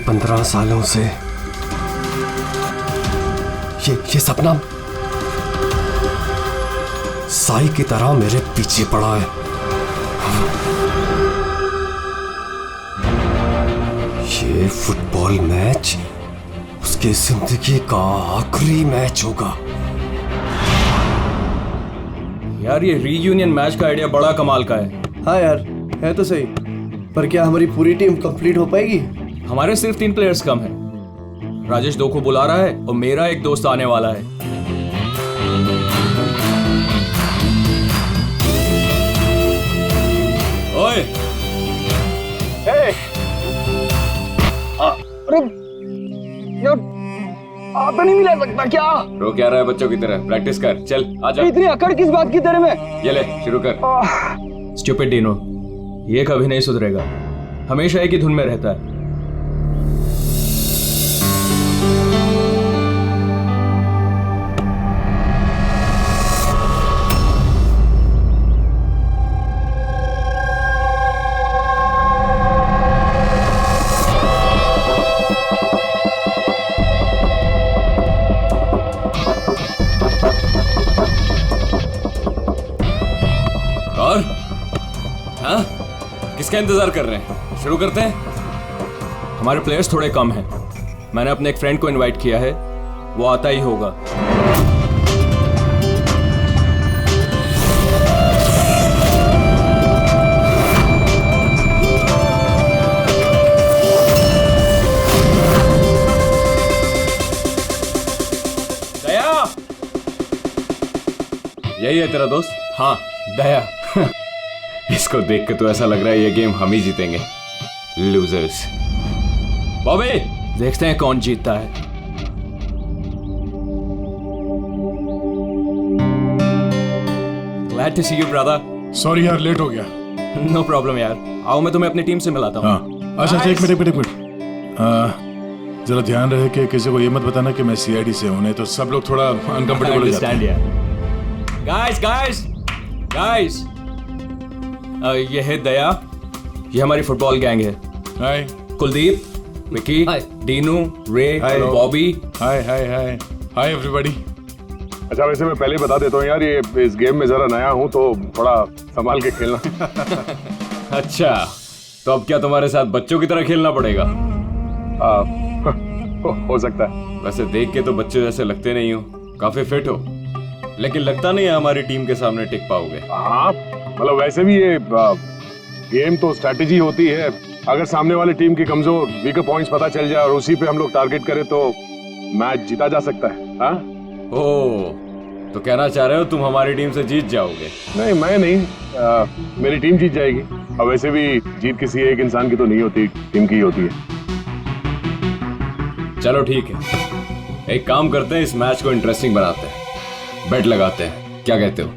15 सालों से ये सपना साई की तरह मेरे पीछे पड़ा है। ये फुटबॉल मैच उसकी जिंदगी का आखिरी मैच होगा। यार ये रीयूनियन मैच का आइडिया बड़ा कमाल का है। हाँ यार, है तो सही, पर क्या हमारी पूरी टीम कंप्लीट हो पाएगी? हमारे सिर्फ 3 प्लेयर्स कम हैं। राजेश 2 को बुला रहा है और मेरा एक दोस्त आने वाला है। ओए! अरे यार, आता नहीं मिला सकता क्या? रो क्या रहा है बच्चों की तरह? प्रैक्टिस कर, चल आजा। इतनी अकड़ किस बात की तेरे में? ये ले शुरू कर। स्टूपिड डीनो, ये कभी नहीं सुधरेगा, हमेशा एक ही धुन में रहता है। और हाँ, किसका इंतजार कर रहे हैं? शुरू करते हैं। हमारे प्लेयर्स थोड़े कम हैं। मैंने अपने एक फ्रेंड को इनवाइट किया है, वो आता ही होगा। दया, यही है तेरा दोस्त? हाँ, दया। इसको देख के तो ऐसा लग रहा है ये गेम हम ही जीतेंगे। लूजर्स। बॉबी, देखते हैं कौन जीतता है। Glad to see you, brother. Sorry यार, लेट हो गया। No problem यार। आओ मैं तुम्हें अपनी टीम से मिलाता हूँ। हाँ, अच्छा एक मिनट। जरा ध्यान रहे कि किसी को ये मत बताना कि मैं सीआईडी से हूँ, नहीं तो सब लोग थोड़ा अनकंफर्टेबल हो जाते हैं। गाइस, ये है दया, ये हमारी फुटबॉल गैंग है। हाय कुलदीप, विकी, डीनू, रे, बॉबी। Hi everybody. अच्छा, वैसे मैं पहले बता देता हूँ यार, ये इस गेम में जरा नया हूँ तो थोड़ा संभाल के खेलना। अच्छा, तो अब क्या तुम्हारे साथ बच्चों की तरह खेलना पड़ेगा? हो सकता है। वैसे देख के तो बच्चे जैसे लगते नहीं हो, काफी फिट हो, लेकिन लगता नहीं है हमारी टीम के सामने टिक पाओगे। हाँ, मतलब वैसे भी ये गेम तो स्ट्रैटेजी होती है। अगर सामने वाली टीम की कमजोर वीकर पॉइंट्स पता चल जाए और उसी पे हम लोग टारगेट करें तो मैच जीता जा सकता है। हाँ? ओह, तो कहना चाह रहे हो तुम हमारी टीम से जीत जाओगे? नहीं, मैं नहीं, मेरी टीम जीत जाएगी। और वैसे भी जीत किसी एक इंसान की तो नहीं होती, टीम की ही होती है। चलो ठीक है, एक काम करते हैं, इस मैच को इंटरेस्टिंग बनाते हैं, बेट लगाते हैं, क्या कहते हो?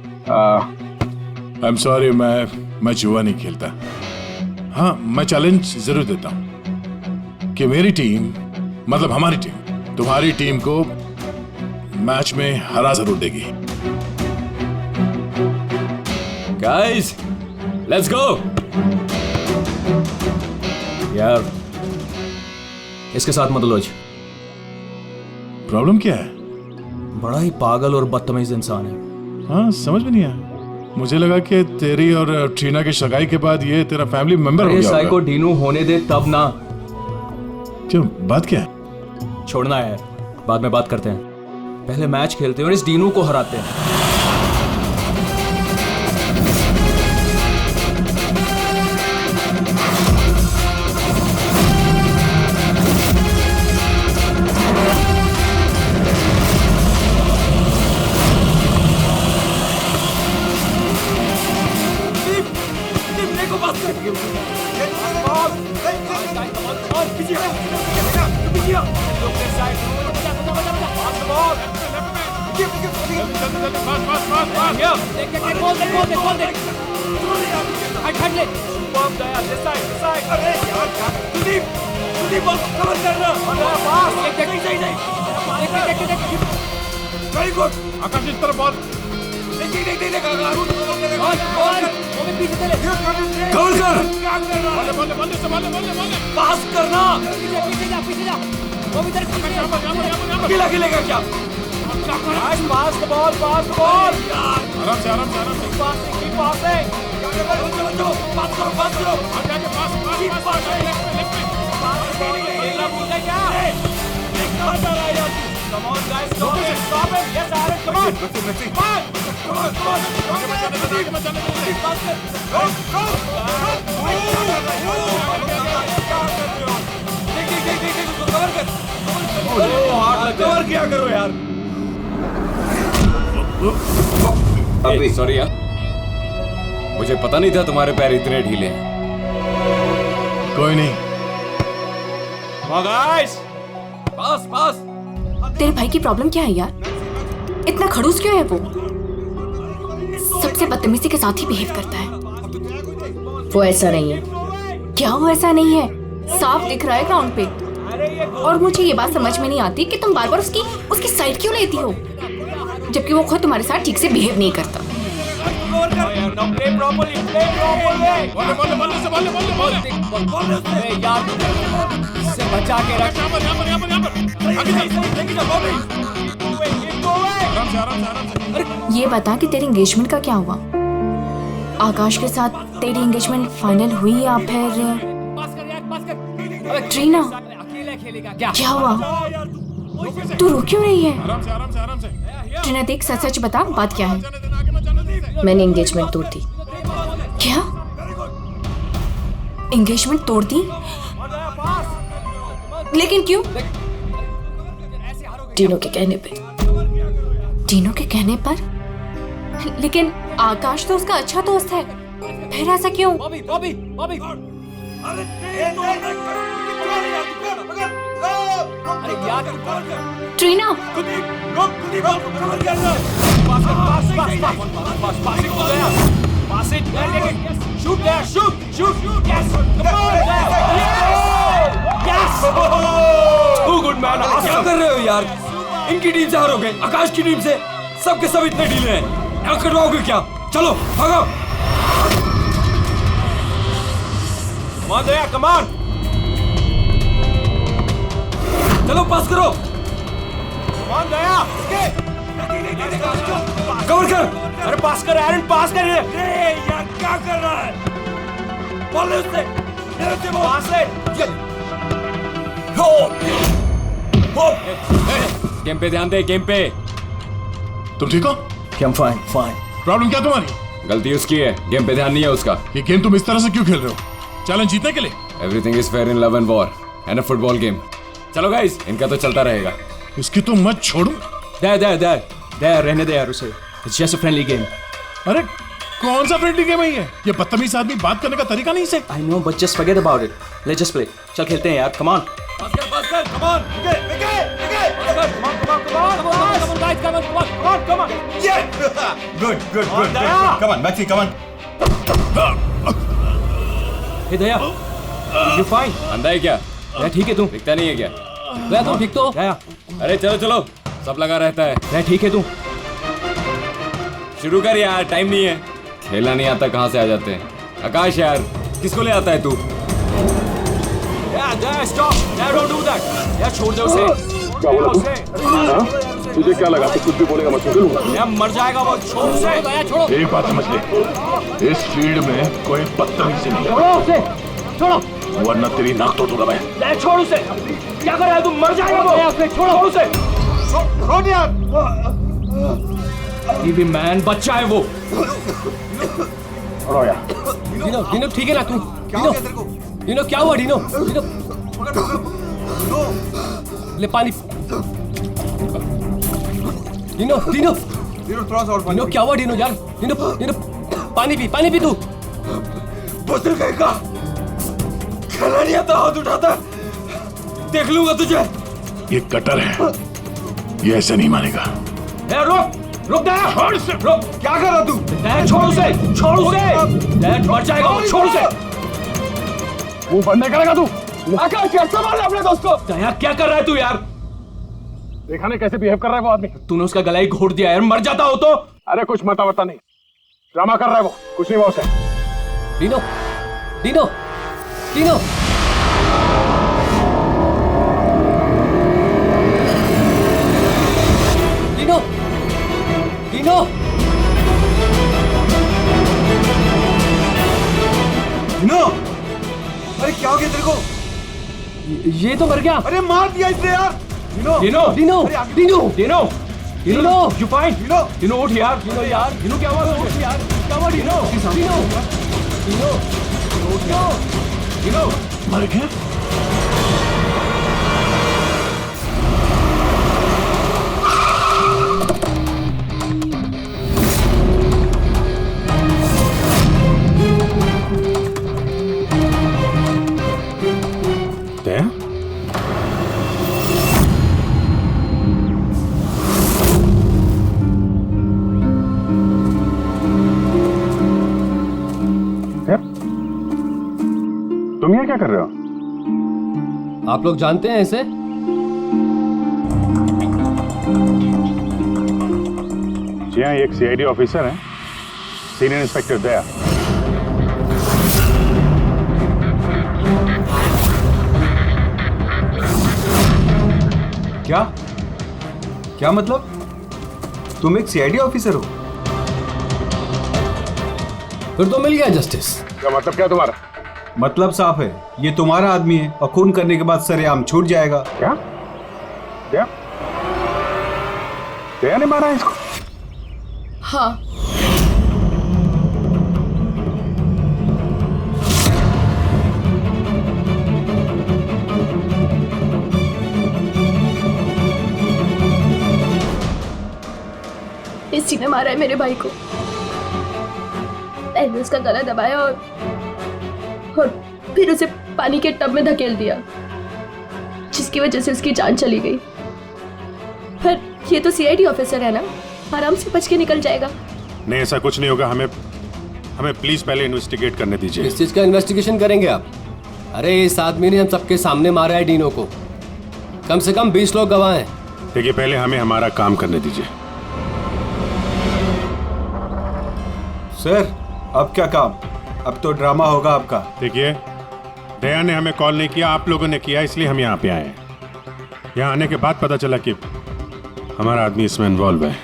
आई एम सॉरी, मैं जुआ नहीं खेलता। हाँ, मैं चैलेंज जरूर देता हूँ कि मेरी टीम, मतलब हमारी टीम, तुम्हारी टीम को मैच में हरा जरूर देगी। Guys, let's go. यार, इसके साथ मत उलझ। प्रॉब्लम क्या है? बड़ा ही पागल और बदतमीज इंसान है। हाँ, समझ में नहीं आया। मुझे लगा कि तेरी और ट्रीना की सगाई के बाद ये तेरा फैमिली मेंबर हो गया। साई को डीनू होने दे तब ना। क्यों, बात क्या है? छोड़ना है यार, बाद में बात करते हैं, पहले मैच खेलते हैं और इस डीनू को हराते हैं। अकेला खेलेगा क्या? Pass the ball, pass the ball. आराम से आराम से आराम से पास है। चलो, पास करो, पास करो। Come on, guys, stop it, stop it. Yes, Aaron, come on. Come on. Cover किया करो यार। अभी सॉरी यार, मुझे पता नहीं था तुम्हारे पैर इतने ढीले हैं। कोई नहीं। गाइस, पास। तेरे भाई की प्रॉब्लम क्या है यार? इतना खड़ूस क्यों है वो? सबसे बदतमीजी के साथ ही बिहेव करता है। वो ऐसा नहीं है। क्या वो ऐसा नहीं है? साफ दिख रहा है ग्राउंड पे। और मुझे ये बात समझ में नहीं आती कि तुम बार बार उसकी साइड क्यों लेती हो, जबकि वो खुद तुम्हारे साथ ठीक से बिहेव नहीं करता। बचा के रख। ये बता कि तेरी एंगेजमेंट का क्या हुआ? आकाश के साथ तेरी एंगेजमेंट फाइनल हुई या फिर ट्रीना? क्या हुआ? तू रो क्यों रही है? ट्रीना देख, सच सच बता, बात क्या है? मैंने एंगेजमेंट तोड़ दी। क्या? एंगेजमेंट तोड़ दी? लेकिन क्यों? टीनो के कहने पे। टीनो के कहने पर? लेकिन आकाश तो उसका अच्छा दोस्त है, फिर ऐसा क्यों? Trina, good man. क्या कर रहे हो यार? इनकी टीम से हारोगे, आकाश की टीम से। सबके सब इतने ढीले हैं, क्या करवाओगे क्या? चलो भागो। कमान, चलो पास करो। कवर कर। अरे पास कर एरन, पास कर। यार क्या कर रहा है? बॉल ले उससे, पास ले। गेम पे ध्यान दे, गेम पे। तुम ठीक हो? फाइन। प्रॉब्लम क्या तुम्हारी? गलती उसकी है, गेम पे ध्यान नहीं है उसका। ये गेम तुम इस तरह से क्यों खेल रहे हो? चैलेंज जीतने के लिए? Everything is fair in love and war and a football game. चलो गाइस, इनका तो चलता रहेगा। इसकी तो मत छोड़ो। दे रहने दे यार उसे। It's just a friendly game. अरे कौन सा फ्रेंडली गेम है ये? बदतमीज आदमी बात करने का तरीका नहीं से। I know, but just forget about it. Let's just play. चल खेलते हैं यार. Come on. पास कर, come on. Come on. Good. Come on, Maxi, come on. Hey Daya, you fine? अंधा है क्या? मैं ठीक है तू? दिखता नहीं है क्या? दया तुम ठीक तो? दया, अरे चलो, सब लगा रहता है। मैं ठीक है तू? शुरू कर यार, टाइम नहीं है। खेलना नहीं आता कहाँ से आ जाते हैं। आकाश यार, किसको ले आता है तू? Stop, don't do that. यार छोड़ दे उसे। क्या बोला तू? हाँ? तुझे क्या लगा तू कुछ भी बोलेगा मैं छोड़ लूंगा? यार मर जाएगा वो, छोड़ उसे। छोड़ो। एक बात समझ ले, इस फील्ड में कोई बदतमीजी नहीं छोड़ो उसे, छोड़ो। वरना तेरी नाक तोड़ दूंगा मैं। छोड़ उसे। क्या कर रहा है तू? मर जाएगा वो। छोड़ो उसे। छोड़ यार। ये भी मैन बच्चा है वो। छोड़ो यार। डिनो ठीक है ना तू? डिनो क्या हुआ? डिनो ले पानी। डिनो क्या हुआ? डिनो यार, डिनो पानी पी तू। बुजुर्ग कहेगा, खेलना नहीं आता, हाथ उठाता। देख लूंगा तुझे। ये कटर है, ये ऐसे नहीं मानेगा। रुक दया, छोड़ उसे। रुक, क्या कर रहा तू? दया छोड़ उसे। दया मर जाएगा वो, छोड़ उसे। मुंह बंद नहीं करेगा तू? आकाश यार, संभाल अपने दोस्त को। दया क्या कर रहा है तू यार? देखा नहीं कैसे बिहेव कर रहा है वो आदमी? तूने उसका गला ही घोट दिया यार, मर जाता हो तो। अरे कुछ मता नहीं, ड्रामा कर रहा है वो, कुछ नहीं हुआ उसे। डिनो तो मर गया। अरे मार दिया इसने यार। डिनो डिनो डिनो डिनो डिनो यू फाइन डिनो उठ यार डिनो क्या हुआ उठ यार क्या हुआ डिनो डिनो डिनो डिनो मर गया? दया? तुम यहाँ क्या कर रहे हो? आप लोग जानते हैं ऐसे? जी हाँ, एक सीआईडी ऑफिसर है, सीनियर इंस्पेक्टर दया। क्या क्या मतलब? तुम एक सीआईडी ऑफिसर हो? फिर तो मिल गया जस्टिस। क्या मतलब क्या तुम्हारा? मतलब साफ है, ये तुम्हारा आदमी है और खून करने के बाद सरेआम छूट जाएगा। क्या? दया? दया ने मारा है इसको? हाँ। इसी ने मारा है मेरे भाई को। मैंने उसका गला दबाया और फिर उसे पानी के टब में धकेल दिया, जिसकी वजह से उसकी जान चली गई। पर ये तो सीआईडी ऑफिसर है ना, आराम से बच के निकल जाएगा। नहीं, ऐसा कुछ नहीं होगा। हमें प्लीज पहले इन्वेस्टिगेट करने दीजिए। किस चीज का इन्वेस्टिगेशन करेंगे आप? अरे इस आदमी ने हम सबके सामने मारा है डिनो को। कम से कम 20 लोग गवाह हैं। देखिए, पहले हमें हमारा काम करने दीजिए। सर, अब क्या काम? अब तो ड्रामा होगा आपका। देखिए, दया ने हमें कॉल नहीं किया, आप लोगों ने किया, इसलिए हम यहाँ पे आए हैं। यहाँ आने के बाद पता चला कि हमारा आदमी इसमें इन्वॉल्व है।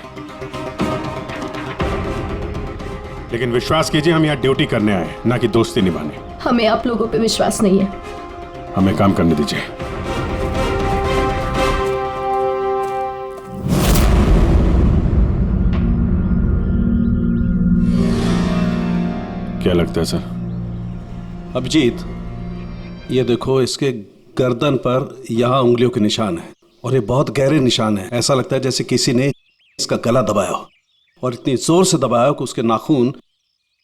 लेकिन विश्वास कीजिए, हम यहाँ ड्यूटी करने आए, ना कि दोस्ती निभाने। हमें आप लोगों पे विश्वास नहीं है। हमें काम करने दीजिए। क्या लगता है सर? अभिजीत, ये देखो, इसके गर्दन पर यहाँ उंगलियों के निशान है और ये बहुत गहरे निशान है। ऐसा लगता है जैसे किसी ने इसका गला दबाया हो और इतनी जोर से दबाया हो कि उसके नाखून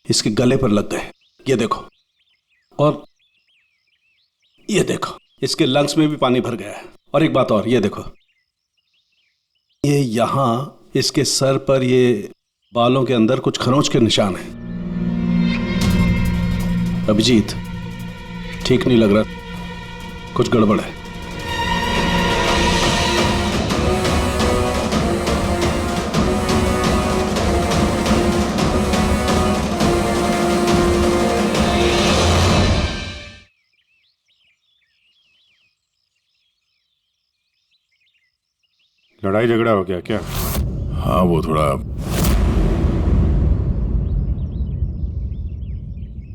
इसके गले पर लग गए। ये देखो, और ये देखो, इसके लंग्स में भी पानी भर गया है। और एक बात और, ये देखो, ये यहाँ इसके सर पर ये बालों के अंदर कुछ खरोंच के निशान हैं। अभिजीत, ठीक नहीं लग रहा, कुछ गड़बड़ है। लड़ाई झगड़ा हो गया क्या? हाँ, वो थोड़ा।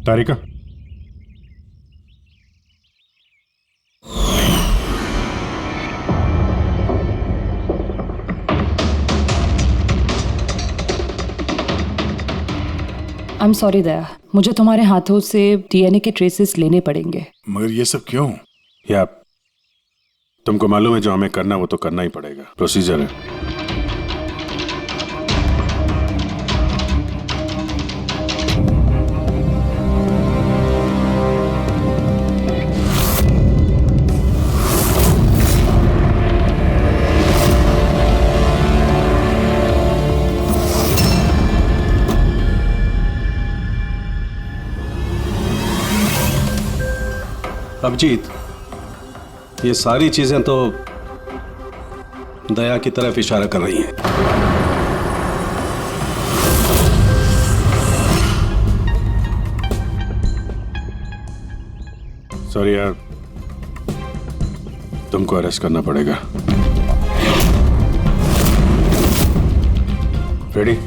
तारिका, आई एम सॉरी दया, मुझे तुम्हारे हाथों से डीएनए के ट्रेसेस लेने पड़ेंगे। मगर ये सब क्यों? या तुमको मालूम है जो हमें करना वो तो करना ही पड़ेगा, प्रोसीजर है। अभिजीत, ये सारी चीजें तो दया की तरफ इशारा कर रही हैं। सॉरी यार, तुमको अरेस्ट करना पड़ेगा। रेडी?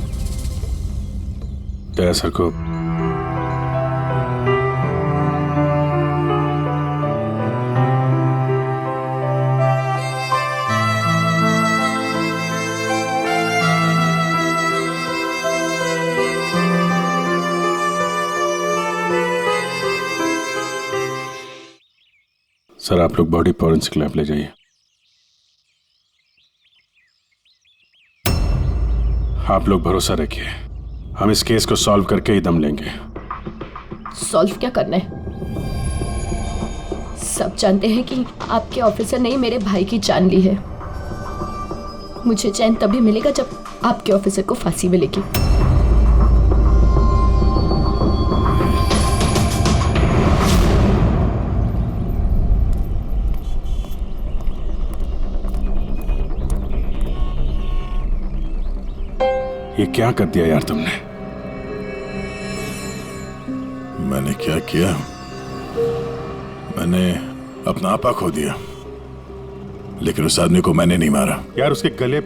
दया सर को सर आप लोग बॉडी फॉरेंसिक लैब ले जाइए। आप लोग भरोसा रखिए, हम इस केस को सॉल्व करके ही दम लेंगे। सॉल्व क्या करना है? सब जानते हैं कि आपके ऑफिसर ने ही मेरे भाई की जान ली है। मुझे चैन तभी मिलेगा जब आपके ऑफिसर को फांसी मिलेगी। ये क्या कर दिया यार तुमने? मैंने क्या किया? मैंने अपना आपा खो दिया, लेकिन उस आदमी को मैंने नहीं मारा। यार उसके गले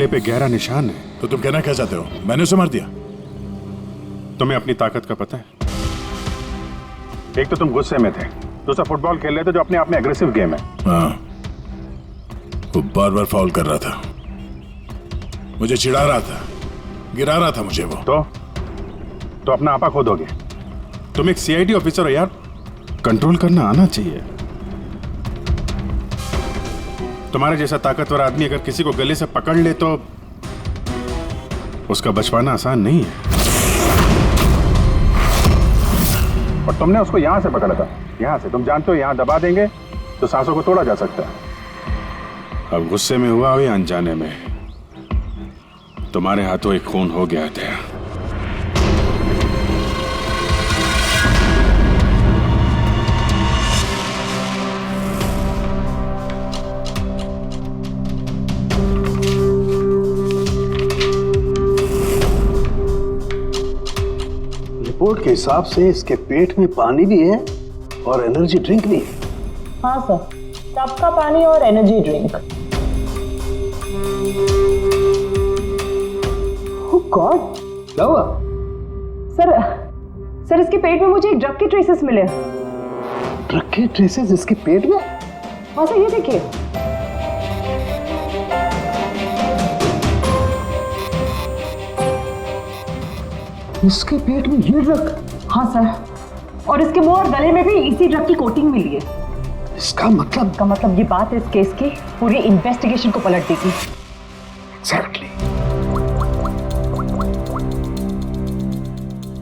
पे गहरा निशान है। तो तुम कहना क्या चाहते हो? मैंने उसे मार दिया? तुम्हें अपनी ताकत का पता है? एक तो तुम गुस्से में थे, दूसरा फुटबॉल खेल रहे थे जो अपने आप में एग्रेसिव गेम है। हाँ, वो बार बार फाउल कर रहा था, मुझे चिढ़ा रहा था, गिरा रहा था मुझे वो। तो अपना आपा खो दोगे? तुम एक सीआईडी ऑफिसर हो यार, कंट्रोल करना आना चाहिए। तुम्हारे जैसा ताकतवर आदमी अगर किसी को गले से पकड़ ले तो उसका बचवाना आसान नहीं है। और तुमने उसको यहां से पकड़ा था, यहां से। तुम जानते हो यहां दबा देंगे तो सांसों को तोड़ा जा सकता है। अब गुस्से में हुआ हो या अनजाने में, तुम्हारे हाथों एक खून हो गया था। रिपोर्ट के हिसाब से इसके पेट में पानी भी है और एनर्जी ड्रिंक भी है। हाँ सर, टब का पानी और एनर्जी ड्रिंक। ओह गॉड, क्या हुआ? सर इसके पेट में मुझे ड्रग के ट्रेसेस मिले। ड्रग के ट्रेसेस इसके पेट में? हाँ सर, ये देखिए। इसके पेट में ये ड्रग? हाँ सर, और इसके मुंह और गले में भी इसी ड्रग की कोटिंग मिली है। इसका मतलब ये बात इस केस की पूरी इन्वेस्टिगेशन को पलट देगी। एग्जैक्टली।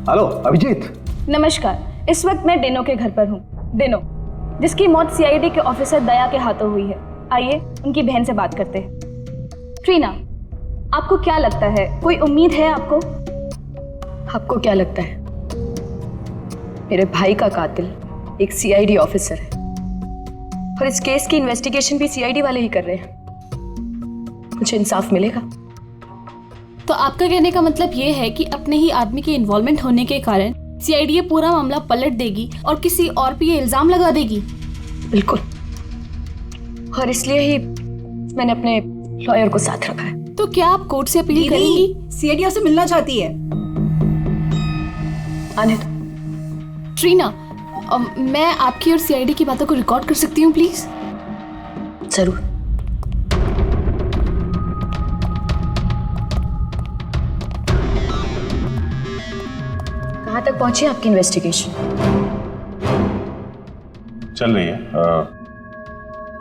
हेलो अभिजीत। नमस्कार, इस वक्त मैं डिनो के घर पर हूँ। डिनो, जिसकी मौत सीआईडी के ऑफिसर दया के हाथों हुई है। आइए उनकी बहन से बात करते हैं। ट्रीना, आपको क्या लगता है, कोई उम्मीद है आपको? आपको क्या लगता है? मेरे भाई का कातिल एक सीआईडी ऑफिसर है और इस केस की इन्वेस्टिगेशन भी सीआईडी वाले ही कर रहे हैं। मुझे इंसाफ मिलेगा। तो आपका कहने का मतलब ये है कि अपने ही आदमी के इन्वॉल्वमेंट होने के कारण सीआईडी ये पूरा मामला पलट देगी और किसी और पे ये इल्जाम लगा देगी? बिल्कुल, और इसलिए ही मैंने अपने लॉयर को साथ रखा है। तो क्या आप कोर्ट से अपील करेंगी? सीआईडी आपसे मिलना चाहती है। आने दो। ट्रीना, मैं आपकी और सीआईडी की बातों को रिकॉर्ड कर सकती हूँ प्लीज? जरूर। कहाँ तक पहुंची आपकी इन्वेस्टिगेशन? चल रही है।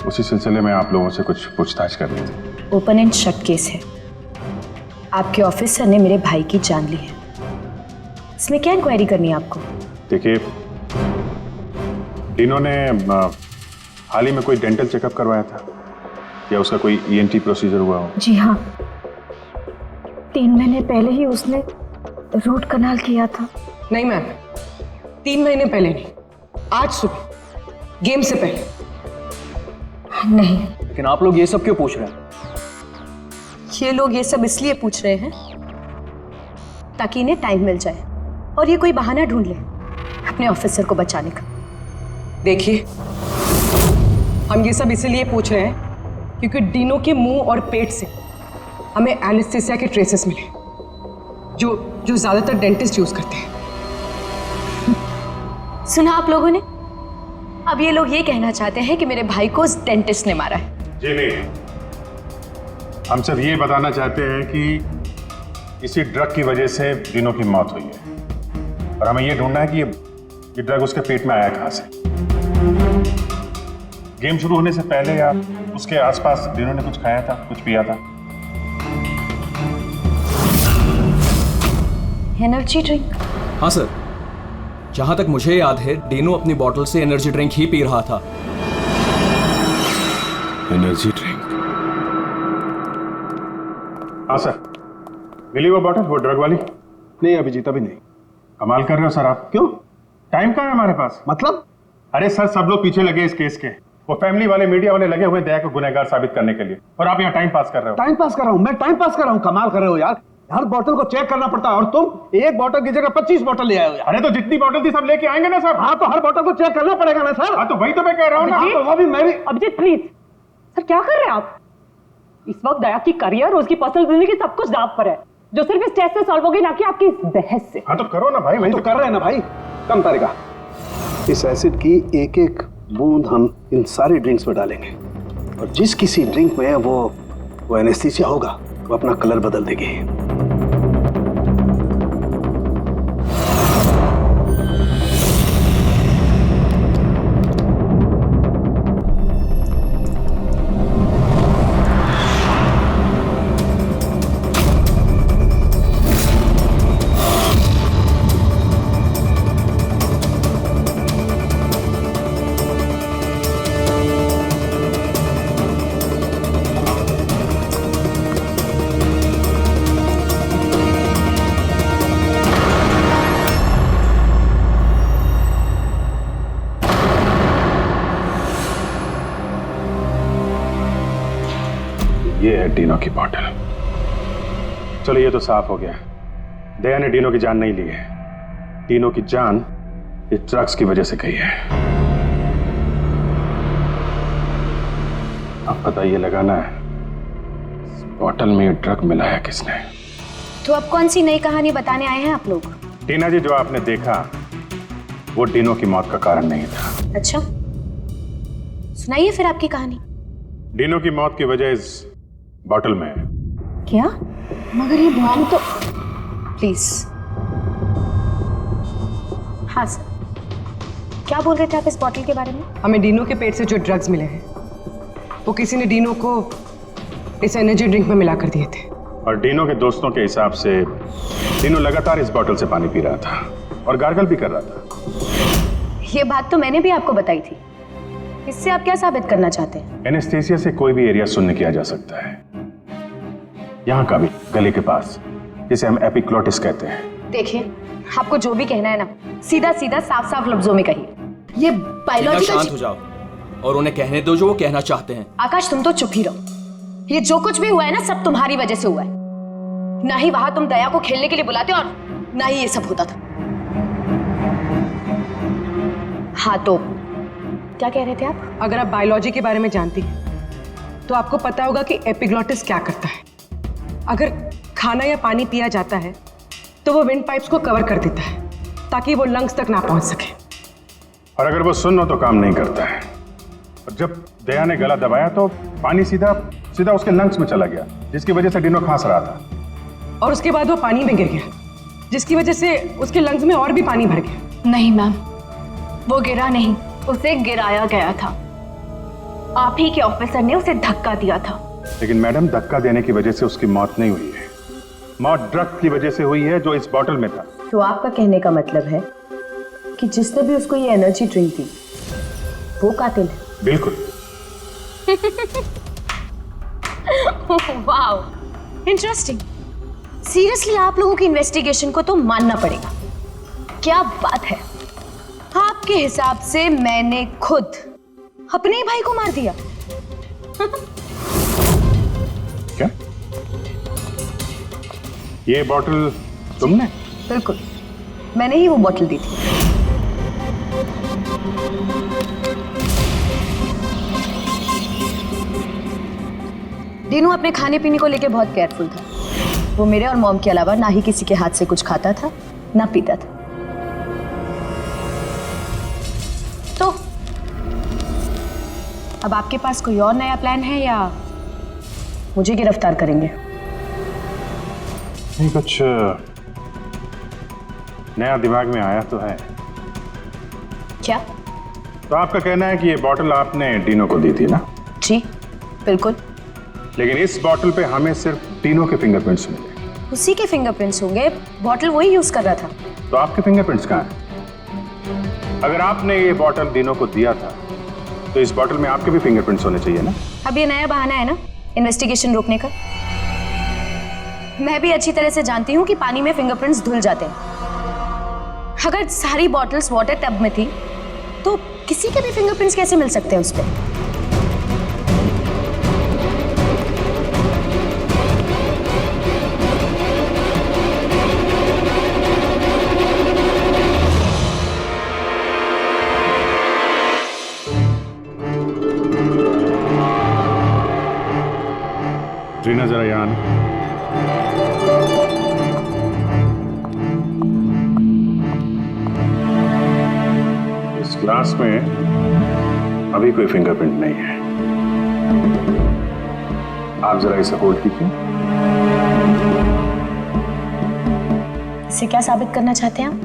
उसी सिलसिले में आप लोगों से कुछ पूछताछ करनी थी। ओपन एंड शट केस है। आपके ऑफिसर ने मेरे भाई की जान ली है। इसमें क्या इंक्वायरी करनी है आपको? देखिए, डिनो ने हाल ही में कोई डेंटल चेकअप करवाया था या उसका कोई ईएनटी प्रोसीजर हुआ हो? जी हाँ, 3 महीने पहले ही उसने रूट कनाल किया था। नहीं मैम, 3 महीने पहले नहीं, आज सुबह, गेम से पहले। नहीं। लेकिन आप लोग ये सब क्यों पूछ रहे हैं? ये लोग ये सब इसलिए पूछ रहे हैं ताकि इन्हें टाइम मिल जाए और ये कोई बहाना ढूंढ ले अपने ऑफिसर को बचाने का। देखिए, हम ये सब इसीलिए पूछ रहे हैं क्योंकि डिनो के मुंह और पेट से हमें एनेस्थीसिया के ट्रेसेस मिले जो ज्यादातर डेंटिस्ट यूज करते हैं। सुना आप लोगों ने? अब ये लोग ये कहना चाहते हैं कि मेरे भाई को उस डेंटिस्ट ने मारा है। जी नहीं, हम सिर्फ ये बताना चाहते हैं कि इसी ड्रग की वजह से डिनो की मौत हुई है और हमें ये ढूंढना है कि ये ड्रग उसके पेट में आया कहां से। गेम शुरू होने से पहले या उसके आसपास डिनो ने कुछ खाया था, कुछ पिया था? Energy drink? हाँ सर, जहां तक मुझे याद है डीनो अपनी बॉटल से एनर्जी ड्रिंक ही पी रहा था। Energy drink? हाँ सर, मिली वो बॉटल, वो ड्रग वाली? नहीं अभिजीत, अभी नहीं। कमाल कर रहे हो सर आप। क्यों? टाइम कहाँ है हमारे पास? मतलब? अरे सर, सब लोग पीछे लगे इस केस के। वो फैमिली वाले, मीडिया वाले लगे हुए दया को गुनहगार साबित करने के लिए, और आप यहाँ टाइम पास कर रहे हो। टाइम पास कर रहा हूँ मैं? टाइम पास कर रहा हूँ? कमाल कर रहे हो यार, हर बोतल को चेक करना पड़ता है और तुम एक बोतल की जगह 25 बोतल ले आए हो यार। अरे तो जितनी बोतल थी सब लेके आएंगे ना सर। हाँ तो हर बोतल को चेक करना पड़ेगा ना सर। हाँ तो वही तो मैं कह रहा हूँ ना। तो वो भी मैं भी। अभिजीत प्लीज, सर क्या कर रहे हैं आप? इस वक्त दया की करियर, उसकी पर्सनल जिंदगी सब कुछ दांव पर है, जो सिर्फ इस टेस्ट से सॉल्व होगी, ना कि आपकी इस बहस से। हाँ तो करो ना भाई, वही तो कर रहे हैं ना भाई। कम तरीका, इस एसिड की एक एक बूंद हम इन सारे ड्रिंक्स में डालेंगे, और जिस किसी ड्रिंक में वो एनेस्थीसिया होगा वो अपना कलर बदल देगी। ये है डीनो की बॉटल। चलो ये तो साफ हो गया, दया ने डीनो की जान नहीं ली है। डीनो की जान इस ड्रग्स की वजह से गई है। अब पता ये लगाना है इस बॉटल में ये ड्रग मिलाया किसने। तो अब कौन सी नई कहानी बताने आए हैं आप लोग? टीना जी, जो आपने देखा वो डीनो की मौत का कारण नहीं था। अच्छा, सुनाइए फिर आपकी कहानी। डीनो की मौत की वजह इस बॉटल में है। क्या? मगर ये बॉटल तो... प्लीज। हाँ सर, क्या बोल रहे थे आप इस बॉटल के बारे में? हमें डीनो के पेट से जो ड्रग्स मिले हैं वो किसी ने डीनो को इस एनर्जी ड्रिंक में मिला कर दिए थे। और डीनो के दोस्तों के हिसाब से डीनो लगातार इस बॉटल से पानी पी रहा था और गार्गल भी कर रहा था। ये बात तो मैंने भी आपको बताई थी। इससे आप क्या साबित करना चाहते हैं? एनेस्थीसिया से कोई भी एरिया शून्य किया जा सकता है, यहाँ का भी, गले के पास, जिसे हम एपिग्लॉटिस कहते हैं। देखिए, आपको जो भी कहना है ना, सीधा सीधा साफ साफ लफ्जों में कहिए। ये बायोलॉजिकल... शांत हो जाओ और उन्हें कहने दो जो वो कहना चाहते हैं। आकाश, तुम तो चुप ही रहो। ये जो कुछ भी हुआ है ना, सब तुम्हारी वजह से हुआ है। ना ही वहां तुम दया को खेलने के लिए बुलाते और ना ही ये सब होता था। हाँ तो क्या कह रहे थे आप? अगर आप बायोलॉजी के बारे में जानती हैं तो आपको पता होगा कि एपिग्लॉटिस क्या करता है। अगर खाना या पानी पिया जाता है तो वो विंड पाइप्स को कवर कर देता है ताकि वो लंग्स तक ना पहुंच सके, और अगर वो सुन हो तो काम नहीं करता है। और जब दया ने गला दबाया तो पानी सीधा सीधा उसके लंग्स में चला गया, जिसकी वजह से डीनो खांस रहा था। और उसके बाद वो पानी में गिर गया, जिसकी वजह से उसके लंग्स में और भी पानी भर गया। नहीं मैम, वो गिरा नहीं, उसे गिराया गया था। आप ही के ऑफिसर ने उसे धक्का दिया था। लेकिन मैडम, धक्का देने की वजह से उसकी मौत नहीं हुई है, मौत ड्रग की वजह से हुई है जो इस बॉटल में था। तो आपका कहने का मतलब है कि जिसने भी उसको ये एनर्जी ड्रिंक दी वो कातिल है? बिल्कुल। Wow, interesting. सीरियसली आप लोगों की इन्वेस्टिगेशन को तो मानना पड़ेगा। क्या बात है, आपके हिसाब से मैंने खुद अपने ही भाई को मार दिया। क्या? ये बॉटल तुमने? बिल्कुल, मैंने ही वो बॉटल दी थी। डीनू अपने खाने पीने को लेके बहुत केयरफुल था। वो मेरे और मॉम के अलावा ना ही किसी के हाथ से कुछ खाता था ना पीता था। तो अब आपके पास कोई और नया प्लान है या मुझे गिरफ्तार करेंगे? नहीं, कुछ नया दिमाग में आया तो है। क्या? तो आपका कहना है कि ये बॉटल आपने डीनो को दी थी ना? जी बिल्कुल। लेकिन इस बॉटल पे हमें सिर्फ डीनो के फिंगरप्रिंट्स मिले। उसी के फिंगरप्रिंट्स होंगे, बॉटल वही यूज कर रहा था। तो आपके फिंगरप्रिंट्स कहाँ हैं? अगर आपने ये बॉटल डीनो को दिया था तो इस बॉटल में आपके भी फिंगरप्रिंट्स होने चाहिए ना? अब ये नया बहाना है ना इन्वेस्टिगेशन रोकने का। मैं भी अच्छी तरह से जानती हूँ कि पानी में फिंगरप्रिंट्स धुल जाते हैं। अगर सारी बॉटल्स वाटर टब में थी तो किसी के भी फिंगरप्रिंट्स कैसे मिल सकते हैं उस पर? ट्रीना जरा यहाँ आना। इस ग्लास में अभी कोई फिंगरप्रिंट नहीं है। आप जरा इसे होल्ड कीजिए। इसे क्या साबित करना चाहते हैं आप?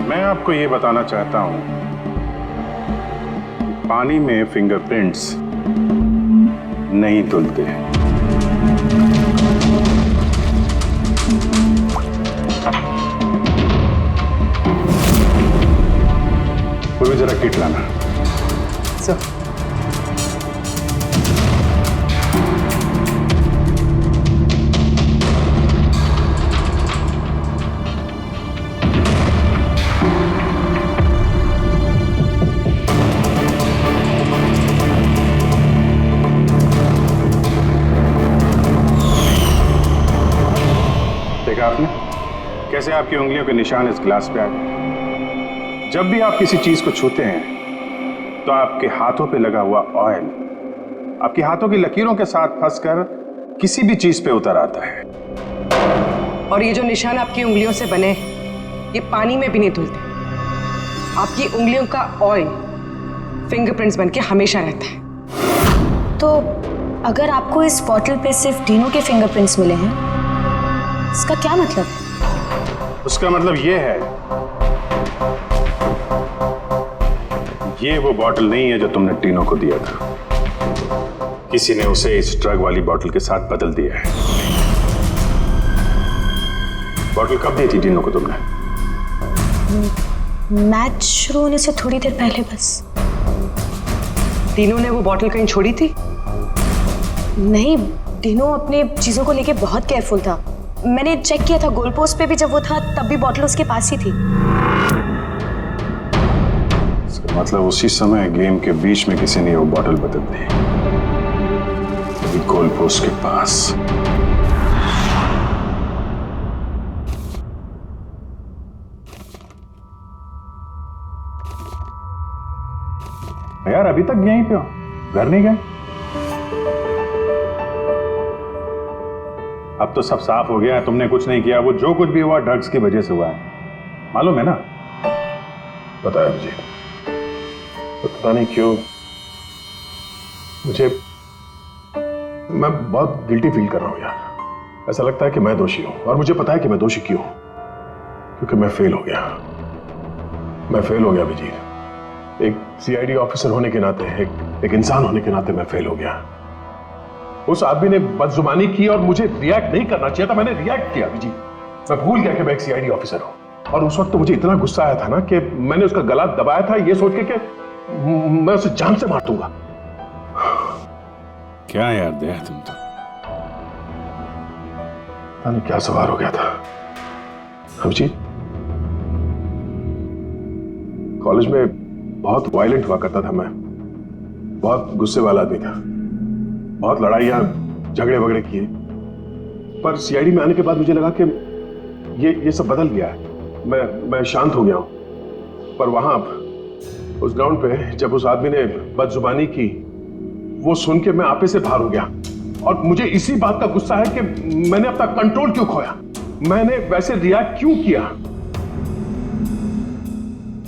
मैं आपको ये बताना चाहता हूं पानी में फिंगरप्रिंट्स नहीं धुलते हैं। कोई भी जरा किट लाना। सर आपने कैसे आपकी उंगलियों के निशान इस ग्लास पे आ गए? जब भी आप किसी चीज को छूते हैं तो आपके हाथों पे लगा हुआ ऑयल आपके हाथों की लकीरों के साथ फंसकर किसी भी चीज पे उतर आता है। और ये जो निशान आपकी उंगलियों से बने ये पानी में भी नहीं धुलते। आपकी उंगलियों का ऑयल फिंगरप्रिंट्स बनके हमेशा रहता है। तो अगर आपको इस बॉटल पे सिर्फ डीनो के फिंगरप्रिंट्स मिले हैं, इसका क्या मतलब है? उसका मतलब ये है ये वो बॉटल नहीं है जो तुमने डीनो को दिया था। किसी ने उसे इस ड्रग वाली बॉटल के साथ बदल दिया है। बॉटल कब दी थी डीनो को तुमने? मैच शुरू होने से थोड़ी देर पहले बस। डीनो ने वो बॉटल कहीं छोड़ी थी? नहीं, डीनो अपने चीजों को लेके बहुत केयरफुल था। मैंने चेक किया था, गोल पोस्ट पे भी जब वो था तब भी बॉटल उसके पास ही थी। मतलब उसी समय गेम के बीच में किसी ने वो बॉटल बदल दी, गोल पोस्ट के पास। यार अभी तक यहीं पे हो, घर नहीं गए? अब तो सब साफ हो गया है, तुमने कुछ नहीं किया। वो जो कुछ भी हुआ ड्रग्स की वजह से हुआ है, मालूम है ना? पता है मुझे, तो पता नहीं क्यों मैं बहुत गिल्टी फील कर रहा हूं यार। ऐसा लगता है कि मैं दोषी हूं, और मुझे पता है कि मैं दोषी क्यों, क्योंकि मैं फेल हो गया। मैं फेल हो गया अभिजीत। एक सीआईडी ऑफिसर होने के नाते, एक इंसान होने के नाते मैं फेल हो गया। उस आदमी ने बदजुबानी की और मुझे रिएक्ट नहीं करना चाहिए था, मैंने रिएक्ट किया अभिजीत। मैं भूल गया कि मैं एक सीआईडी ऑफिसर हूं, और उस वक्त तो मुझे इतना गुस्सा आया था ना कि मैंने उसका गला दबाया था ये सोच के कि मैं उसे जान से मार दूंगा। क्या यार दया तुम तो, पता नहीं क्या सवार हो गया था अभिजीत। कॉलेज में बहुत वायलेंट हुआ करता था मैं, बहुत गुस्से वाला आदमी था, बहुत लड़ाइयां झगड़े वगड़े किए। पर सीआईडी में आने के बाद मुझे लगा कि ये सब बदल गया है। मैं शांत हो गया हूं। पर वहां उस ग्राउंड पे जब उस आदमी ने बदजुबानी की, वो सुन के मैं आपे से बाहर हो गया। और मुझे इसी बात का गुस्सा है कि मैंने अपना कंट्रोल क्यों खोया, मैंने वैसे रिएक्ट क्यों किया।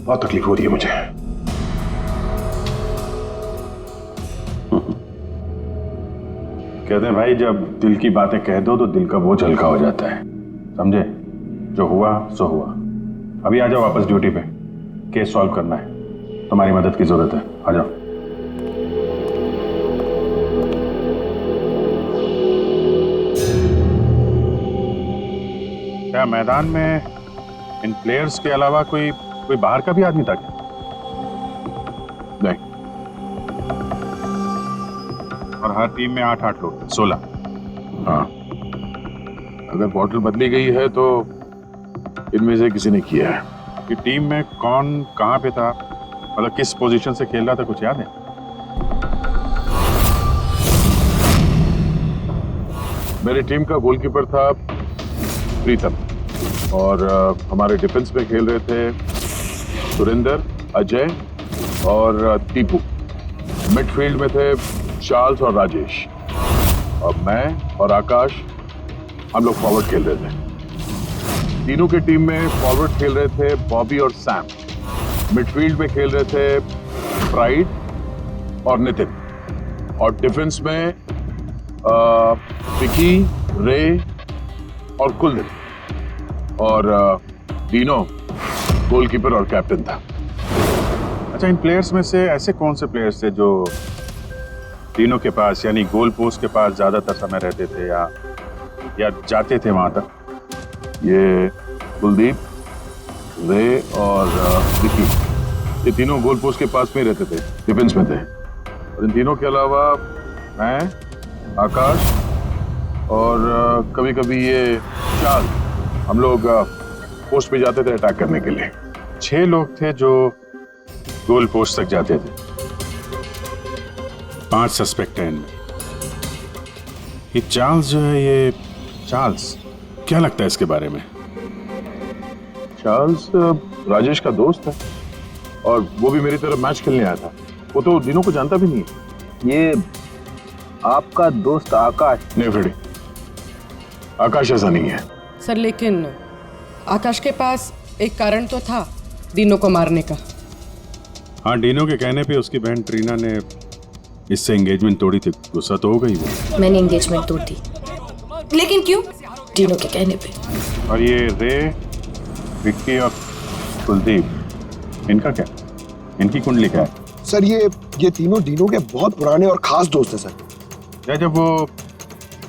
बहुत तकलीफ हो रही है मुझे। कहते हैं भाई, जब दिल की बातें कह दो तो दिल का बोझ हल्का हो जाता है, समझे? जो हुआ सो हुआ। अभी आ जाओ वापस ड्यूटी पे, केस सॉल्व करना है। तुम्हारी मदद की जरूरत है, आ जाओ। क्या मैदान में इन प्लेयर्स के अलावा कोई बाहर का भी आदमी था क्या? नहीं। और हर टीम में 8-8 लोग, 16। हाँ, अगर बॉटल बदली गई है तो इनमें से किसी ने किया है। कि टीम में कौन कहां पे था, मतलब किस पोजीशन से खेल रहा था, कुछ याद है? मेरी टीम का गोलकीपर था प्रीतम और हमारे डिफेंस में खेल रहे थे सुरेंद्र, अजय और टीपू। मिडफील्ड में थे चार्ल्स और राजेश, और मैं और आकाश, हम लोग फॉरवर्ड खेल रहे थे। तीनों की टीम में फॉरवर्ड खेल रहे थे बॉबी और सैम, मिडफील्ड में खेल रहे थे प्राइड और नितिन, और डिफेंस में विकी, रे और कुलदीप, और डीनो गोलकीपर और कैप्टन था। अच्छा, इन प्लेयर्स में से ऐसे कौन से प्लेयर्स थे जो तीनों के पास यानी गोल पोस्ट के पास ज्यादातर समय रहते थे या जाते थे वहां तक? ये कुलदीप, रे और विकी, ये तीनों गोल पोस्ट के पास में रहते थे, डिफेंस में थे। और इन तीनों के अलावा मैं, आकाश और कभी कभी ये चार, हम लोग पोस्ट पे जाते थे अटैक करने के लिए। 6 लोग थे जो गोल पोस्ट तक जाते थे। 5 सस्पेक्ट हैं इनमें। ये चार्ल्स जो है, ये चार्ल्स क्या लगता है इसके बारे में? चार्ल्स राजेश का दोस्त है और वो भी मेरी तरफ मैच खेलने आया था। वो तो दिनों को जानता भी नहीं है। ये आपका दोस्त आकाश? नहीं फ्रेडी, आकाश ऐसा नहीं है सर, लेकिन आकाश के पास एक कारण तो था डीनो को मारने का। हाँ, डीनो के कहने पे उसकी बहन ट्रीना ने इससे एंगेजमेंट तोड़ी थी। गुस्सा तो हो गई वो। मैंने एंगेजमेंट तोड़ दी, लेकिन क्यों? डीनो के कहने पे। और ये रे, विक्की और कुलदीप, इनका क्या? इनकी कुंडली क्या है? सर ये तीनों डीनो के बहुत पुराने और खास दोस्त हैं सर। जब वो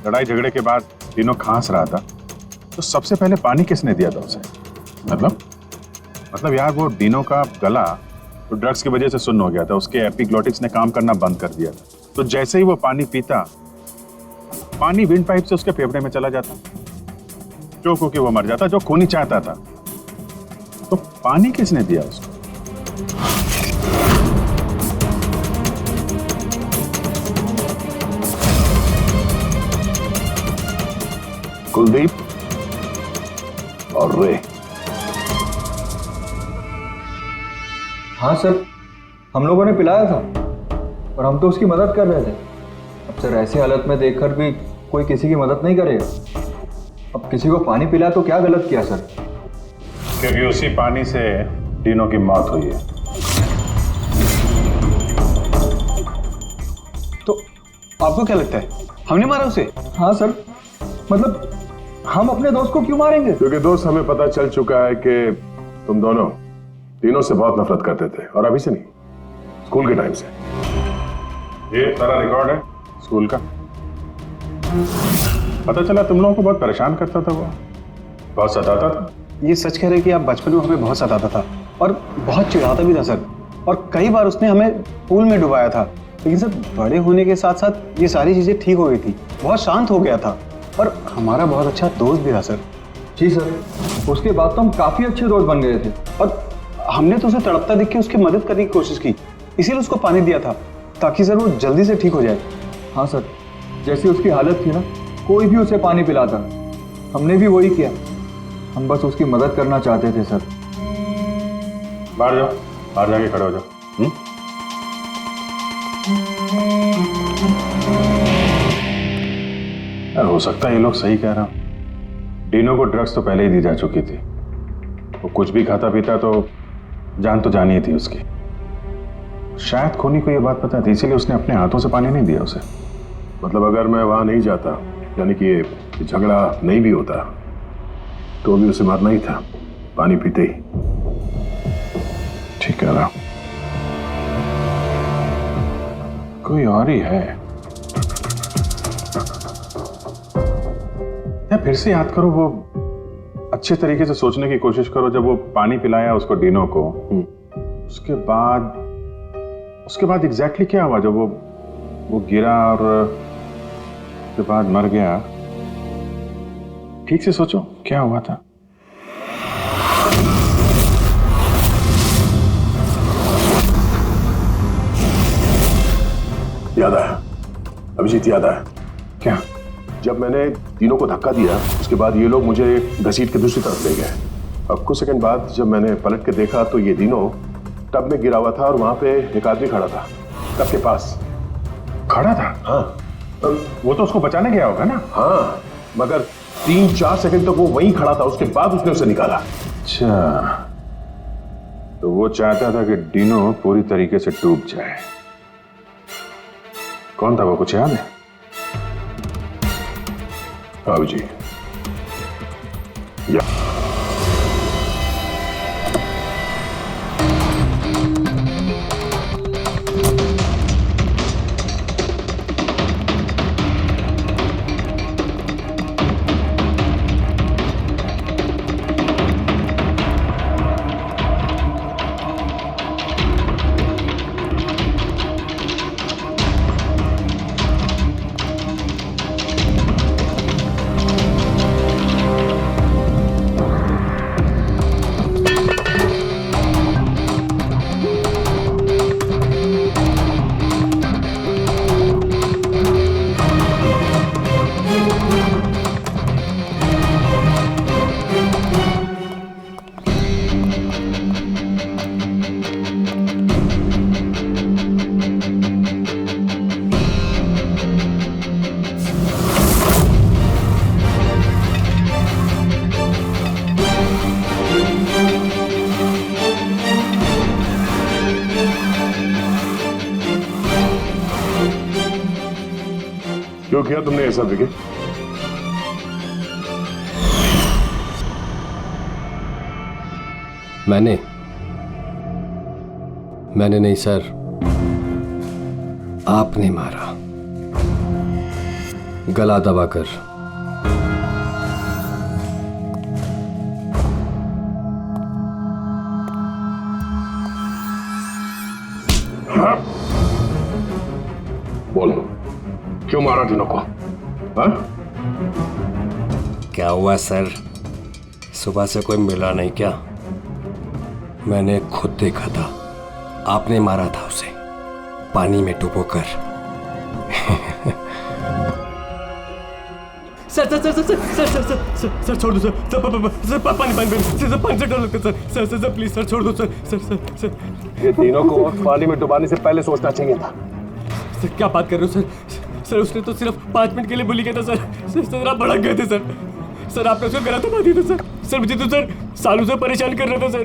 लड़ाई झगड़े के बाद डीनो खांस रहा था तो सबसे पहले पानी किसने दिया था उसे? मतलब यार, वो डीनो का गला तो ड्रग्स की वजह से सुन्न हो गया था। उसके एपिग्लोटिक्स ने काम करना बंद कर दिया था। तो जैसे ही वो पानी पीता, पानी विंड पाइप से उसके फेफड़े में चला जाता, चोक होके वो मर जाता, जो खून ही चाहता था। तो पानी किसने दिया उसको? कुलदीप और रे। हाँ सर, हम लोगों ने पिलाया था और हम तो उसकी मदद कर रहे थे। अब सर, ऐसी हालत में देखकर भी कोई किसी की मदद नहीं करेगा। अब किसी को पानी पिलाया तो क्या गलत किया सर? क्योंकि उसी पानी से डीनो की मौत हुई है। तो आपको क्या लगता है हमने मारा उसे? हाँ सर, मतलब हम अपने दोस्त को क्यों मारेंगे? क्योंकि दोस्त, हमें पता चल चुका है कि तुम दोनों डीनो से बहुत नफरत करते थे, और अभी से नहीं, स्कूल के टाइम से। ये सारा रिकॉर्ड है स्कूल का। पता चला तुम लोगों को बहुत परेशान करता था वो, बहुत सताता था। ये सच कह रहे कि आप बचपन में हमें बहुत सताता था और बहुत चिढ़ाता भी था सर, और कई बार उसने हमें पूल में डुबाया था। लेकिन सर, बड़े होने के साथ साथ ये सारी चीजें ठीक हो गई थी, बहुत शांत हो गया था और हमारा बहुत अच्छा दोस्त भी था सर। जी सर, उसके बाद तो हम काफी अच्छे दोस्त बन गए थे और हमने तो उसे तड़पता देख के उसकी मदद करने की कोशिश की, इसीलिए उसको पानी दिया था ताकि सर वो जल्दी से ठीक हो जाए। हाँ सर, जैसी उसकी हालत थी ना, कोई भी उसे पानी पिलाता, हमने भी वही किया। हम बस उसकी मदद करना चाहते थे सर। बाहर जाओ, बाहर जाके खड़े हो जाओ। यार, हो सकता है ये लोग सही कह रहा हूं। डीनो को ड्रग्स तो पहले ही दी जा चुकी थी। वो कुछ भी खाता पीता तो जान ही थी उसकी। शायद खोनी को ये बात पता थी, इसीलिए उसने अपने हाथों से पानी नहीं दिया उसे। मतलब अगर मैं वहां नहीं जाता, यानी कि ये झगड़ा नहीं भी होता, तो भी उसे मरना ही था पानी पीते ही। ठीक है ना? कोई और ही है। या फिर से याद करो, वो अच्छे तरीके से सोचने की कोशिश करो। जब वो पानी पिलाया उसको डीनो को, उसके बाद एग्जैक्टली क्या हुआ? जब वो गिरा और उसके बाद मर गया, ठीक से सोचो क्या हुआ था। याद आया अभिजीत, याद आया। क्या? जब मैंने डीनो को धक्का दिया, उसके बाद ये लोग मुझे घसीट के दूसरी तरफ ले गए। अब कुछ सेकंड बाद जब मैंने पलट के देखा तो ये डीनो टब में गिरा हुआ था और वहां पे एक आदमी खड़ा था, टब के पास खड़ा था। हाँ, वो तो उसको बचाने गया होगा ना। हाँ, मगर 3-4 सेकंड तक वो वहीं खड़ा था, उसके बाद उसने उसे निकाला। अच्छा, तो वो चाहता था कि डीनो पूरी तरीके से डूब जाए। कौन था वो, कुछ याद है? आओ जी। या क्यों किया तुमने ये सब विकी? मैंने नहीं सर, आपने मारा, गला दबाकर। बोलो, क्यों मारा डीनो को? हाँ? क्या हुआ सर, सुबह से कोई मिला नहीं क्या? मैंने खुद देखा था, आपने मारा था उसे पानी में डुबोकर। Sir sir sir sir sir sir sir sir छोड़ दो सर, सर पानी से डर लगता है sir, sir sir please sir छोड़ दो सर, सर सर सर। ये तीनों को पानी में डुबाने से पहले सोचना चाहिए था। सर क्या बात कर रहे हो सर? सर उसने तो सिर्फ 5 मिनट के लिए बोली गया था सर। सर आप भड़क गए थे सर। सर आपने उसको गला दबा दिया था सर। सर मुझे तो सर सालों से परेशान कर रहा था sir.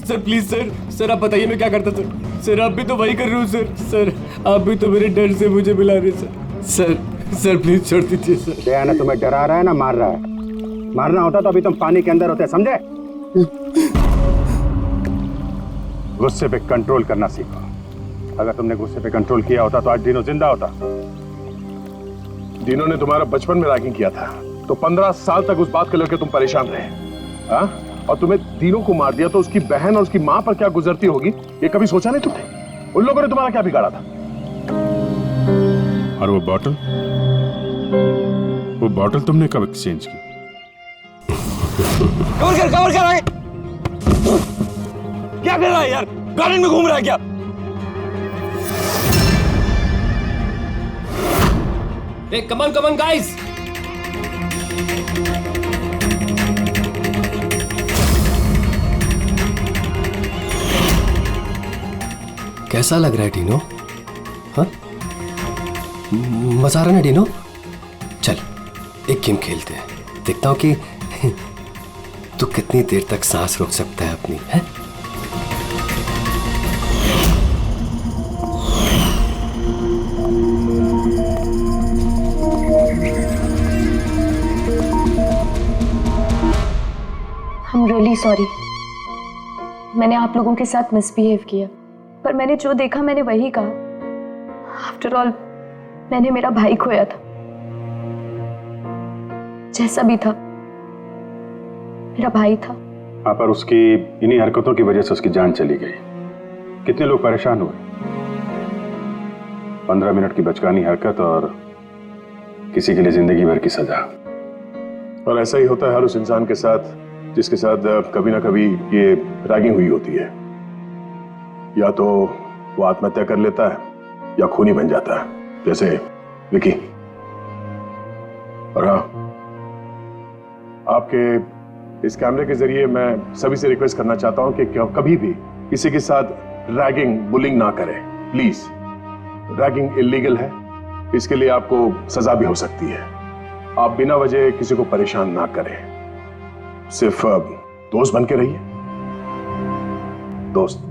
Sir please sir, sir आप बताइए मैं क्या करता सर? सर आप भी तो वही कर रहे हो सर। सर आप भी तो मेरे डर से मुझे मिला रहे सर। सर प्लीज छोड़ दीजिए सर। दया ने तुम्हें डरा रहा है ना मार रहा है? मारना होता तो अभी तुम पानी के अंदर होते, समझे? गुस्से पे कंट्रोल करना सीखो। अगर तुमने गुस्से पे कंट्रोल किया होता तो आज डीनो जिंदा होता। डीनो ने तुम्हारा बचपन में रैगिंग किया था, तो 15 साल तक उस बात को लेकर तुम परेशान रहे। हाँ? और तुम्हें डीनो को मार दिया तो उसकी बहन और उसकी मां पर क्या गुजरती होगी, ये कभी सोचा नहीं तुमने? उन लोगों ने तुम्हारा क्या बिगाड़ा था? और वो बॉटल तुमने कब एक्सचेंज की? कवर कर आगे। क्या कर रहा है यार? गार्डन में घूम रहा है क्या? Hey, come on, guys! कैसा लग रहा है डीनो? हाँ? मजा आ रहा है ना डीनो? चल, एक गेम खेलते हैं। देखता हूँ कि तू कितनी देर तक सांस रोक सकता है अपनी, है? I'm really sorry. मैंने आप लोगों के साथ मिसबिहेव किया, पर मैंने जो देखा मैंने वही कहा। आफ्टर ऑल मैंने मेरा भाई खोया था। जैसा भी था, मेरा भाई था। हाँ, पर उसकी इन्हीं हरकतों की वजह से उसकी जान चली गई। कितने लोग परेशान हुए। 15 मिनट की बचकानी हरकत और किसी के लिए जिंदगी भर की सजा। और ऐसा ही होता है हर उस इंसान के साथ जिसके साथ कभी ना कभी ये रैगिंग हुई होती है। या तो वो आत्महत्या कर लेता है या खूनी बन जाता है, जैसे विकी। और हाँ, आपके इस कैमरे के जरिए मैं सभी से रिक्वेस्ट करना चाहता हूं कि कभी भी किसी के साथ रैगिंग, बुलिंग ना करें, प्लीज। रैगिंग इलीगल है, इसके लिए आपको सजा भी हो सकती है। आप बिना वजह किसी को परेशान ना करें, सिर्फ दोस्त बन के रहिए। दोस्त।